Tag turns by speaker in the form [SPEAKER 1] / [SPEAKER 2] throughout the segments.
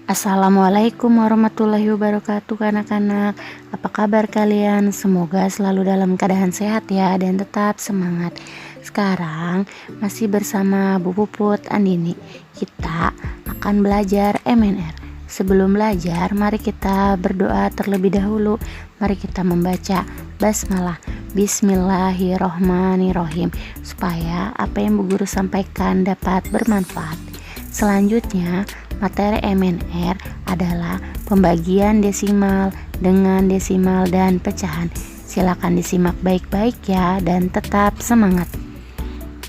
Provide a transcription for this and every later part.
[SPEAKER 1] Assalamualaikum warahmatullahi wabarakatuh anak-anak. Apa kabar kalian? Semoga selalu dalam keadaan sehat ya dan tetap semangat. Sekarang masih bersama Bu Puput Andini. Kita akan belajar MNR. Sebelum belajar, mari kita berdoa terlebih dahulu. Mari kita membaca basmalah. Bismillahirrohmanirrohim, supaya apa yang Bu Guru sampaikan dapat bermanfaat. Selanjutnya, materi MNR adalah pembagian desimal dengan desimal dan pecahan. Silakan disimak baik-baik ya dan tetap semangat.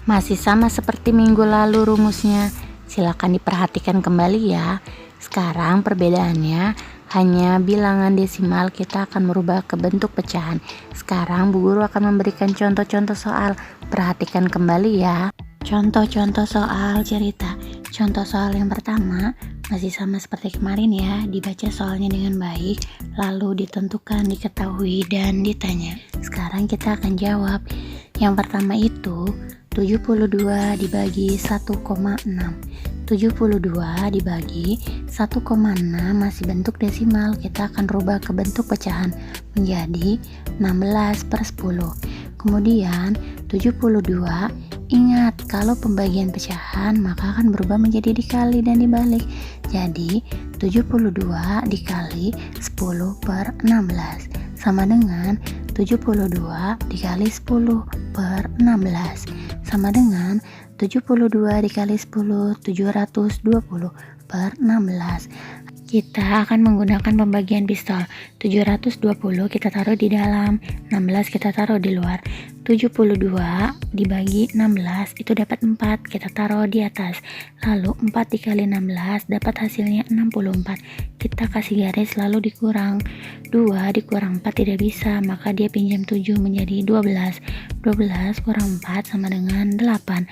[SPEAKER 1] Masih sama seperti minggu lalu rumusnya. Silakan diperhatikan kembali ya. Sekarang perbedaannya hanya bilangan desimal kita akan merubah ke bentuk pecahan. Sekarang Bu Guru akan memberikan contoh-contoh soal. Perhatikan kembali ya. Contoh-contoh soal cerita. Contoh soal yang pertama masih sama seperti kemarin ya, dibaca soalnya dengan baik, lalu ditentukan, diketahui, dan ditanya. Sekarang kita akan jawab. Yang pertama itu 72 dibagi 1,6. 72 dibagi 1,6 masih bentuk desimal, kita akan rubah ke bentuk pecahan menjadi 16/10. Kemudian 72, ingat kalau pembagian pecahan maka akan berubah menjadi dikali dan dibalik. Jadi 72 dikali 10/16 sama dengan 72 dikali 10/16 sama dengan 72 dikali 10, 720/16. Kita akan menggunakan pembagian pistol. 720 kita taruh di dalam, 16 kita taruh di luar. 72 dibagi 16 itu dapat 4, kita taruh di atas. Lalu 4 dikali 16 dapat hasilnya 64. Kita kasih garis lalu dikurang. 2 dikurang 4 tidak bisa, maka dia pinjam 7 menjadi 12. 12 kurang 4 sama dengan 8.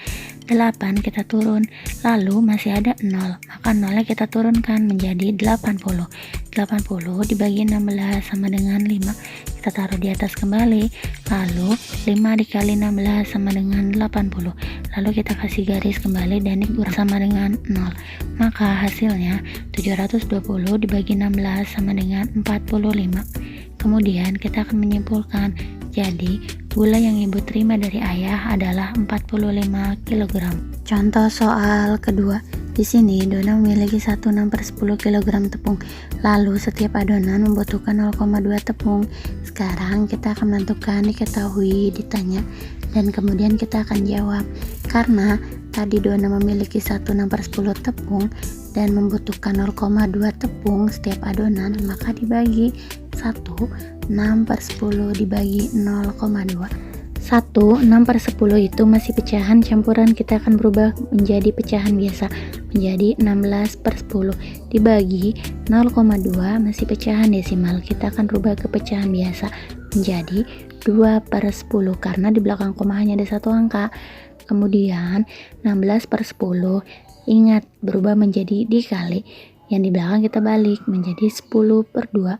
[SPEAKER 1] 8 kita turun, lalu masih ada 0, maka 0 kita turunkan menjadi 80. 80 dibagi 16 sama dengan 5, kita taruh di atas kembali. Lalu 5 dikali 16 sama dengan 80, lalu kita kasih garis kembali dan dikurang sama dengan 0, maka hasilnya 720 dibagi 16 sama dengan 45. Kemudian kita akan menyimpulkan, jadi gula yang ibu terima dari ayah adalah 45 kg. Contoh soal kedua. Di sini Dona memiliki 1/6/10 kg tepung. Lalu setiap adonan membutuhkan 0,2 tepung. Sekarang kita akan menentukan, diketahui, ditanya, dan kemudian kita akan jawab. Karena tadi Dona memiliki 1/6/10 tepung dan membutuhkan 0,2 tepung setiap adonan, maka dibagi 1/6/10 dibagi 0,2. 1/6/10 itu masih pecahan campuran, kita akan berubah menjadi pecahan biasa menjadi 16/10 dibagi 0,2 masih pecahan desimal, kita akan rubah ke pecahan biasa menjadi 2/10 karena di belakang koma hanya ada satu angka. Kemudian 16/10 ingat berubah menjadi dikali, yang di belakang kita balik menjadi 10/2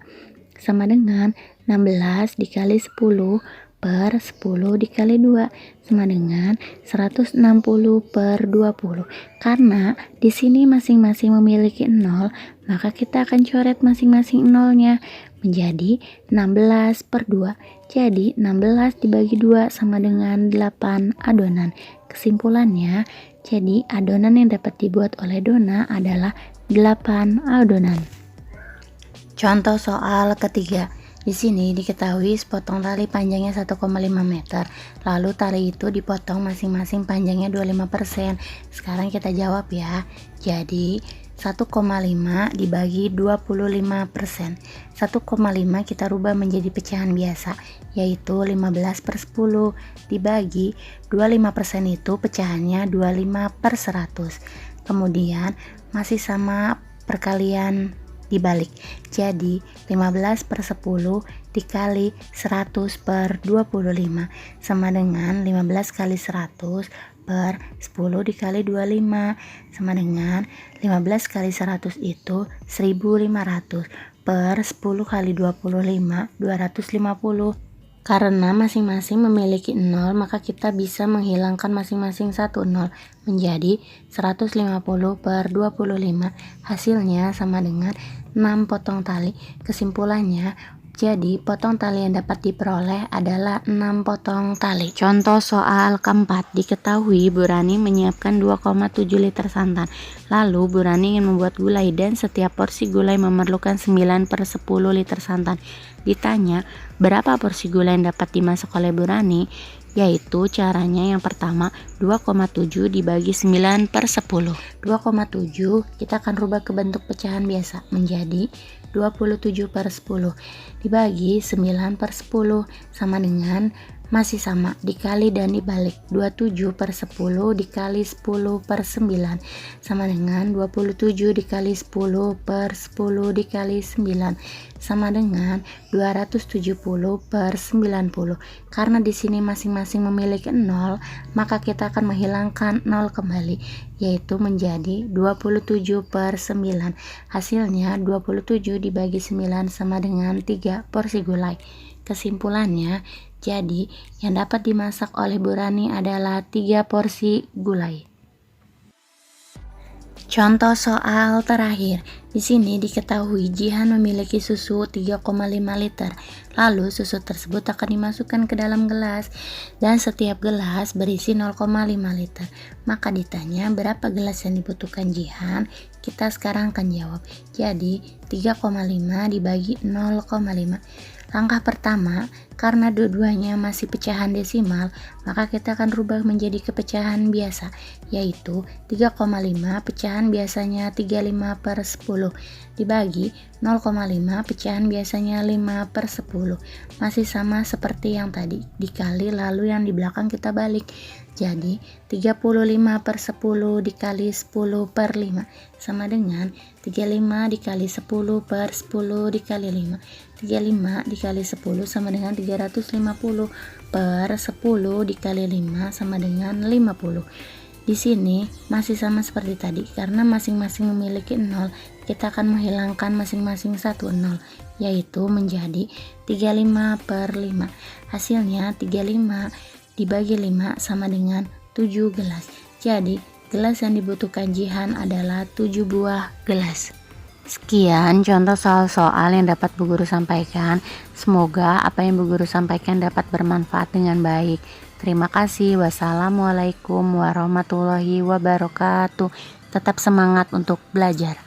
[SPEAKER 1] sama dengan 16 dikali 10/10 dikali 2 sama dengan 160/20. Karena di sini masing-masing memiliki 0, maka kita akan coret masing-masing nolnya menjadi 16/2. Jadi 16 dibagi 2 sama dengan 8 adonan. Kesimpulannya, jadi adonan yang dapat dibuat oleh Dona adalah 8 adonan. Contoh soal ketiga. Di sini diketahui sepotong tali panjangnya 1,5 meter. Lalu tali itu dipotong masing-masing panjangnya 25%. Sekarang kita jawab ya. Jadi 1,5 dibagi 25%. 1,5 kita rubah menjadi pecahan biasa, yaitu 15/10 dibagi 25% itu pecahannya 25/100. Kemudian masih sama perkalian dibalik, jadi 15/10 dikali 100/25 sama dengan 15 kali 100 per 10 dikali 25 sama dengan 15 kali 100 itu 1500 per 10 kali 25 250 Karena masing-masing memiliki 0, maka kita bisa menghilangkan masing-masing satu 0 menjadi 150 per 25. Hasilnya sama dengan 6 potong tali. Kesimpulannya, jadi potong tali yang dapat diperoleh adalah 6 potong tali. Contoh soal keempat, diketahui Bu Rani menyiapkan 2,7 liter santan. Lalu Bu Rani ingin membuat gulai dan setiap porsi gulai memerlukan 9 per 10 liter santan. Ditanya berapa porsi gula yang dapat dimasak oleh Bu Rani, yaitu caranya yang pertama 2,7 dibagi 9 per 10. 2,7 kita akan rubah ke bentuk pecahan biasa menjadi 27 per 10 dibagi 9 per 10 sama dengan masih sama dikali dan dibalik 27 per 10 dikali 10 per 9 sama dengan 27 dikali 10 per 10 dikali 9 sama dengan 270 per 90. Karena di sini masing-masing memiliki 0, maka kita akan menghilangkan 0 kembali, yaitu menjadi 27 per 9. Hasilnya 27 dibagi 9 sama dengan 3 porsi gulai. Kesimpulannya, jadi yang dapat dimasak oleh Bu Rani adalah 3 porsi gulai. Contoh soal terakhir. Di sini diketahui Jihan memiliki susu 3,5 liter. Lalu susu tersebut akan dimasukkan ke dalam gelas dan setiap gelas berisi 0,5 liter. Maka ditanya berapa gelas yang dibutuhkan Jihan? Kita sekarang akan jawab. Jadi 3,5 dibagi 0,5. Langkah pertama, karena dua-duanya masih pecahan desimal, maka kita akan rubah menjadi kepecahan biasa, yaitu 3,5 pecahan biasanya 35 per 10 dibagi 0,5 pecahan biasanya 5 per 10. Masih sama seperti yang tadi, dikali lalu yang di belakang kita balik. Jadi 35 per 10 dikali 10 per 5 sama dengan 35 dikali 10 per 10 dikali 5. 35 dikali 10 sama dengan 350 per 10 dikali 5 sama dengan 50. Di sini masih sama seperti tadi, karena masing-masing memiliki 0, kita akan menghilangkan masing-masing satu 0, yaitu menjadi 35 per 5. Hasilnya 35 dibagi 5 sama dengan 7 gelas. Jadi gelas yang dibutuhkan Jihan adalah 7 buah gelas. Sekian contoh soal-soal yang dapat Bu Guru sampaikan. Semoga apa yang Bu Guru sampaikan dapat bermanfaat dengan baik. Terima kasih. Wassalamualaikum warahmatullahi wabarakatuh. Tetap semangat untuk belajar.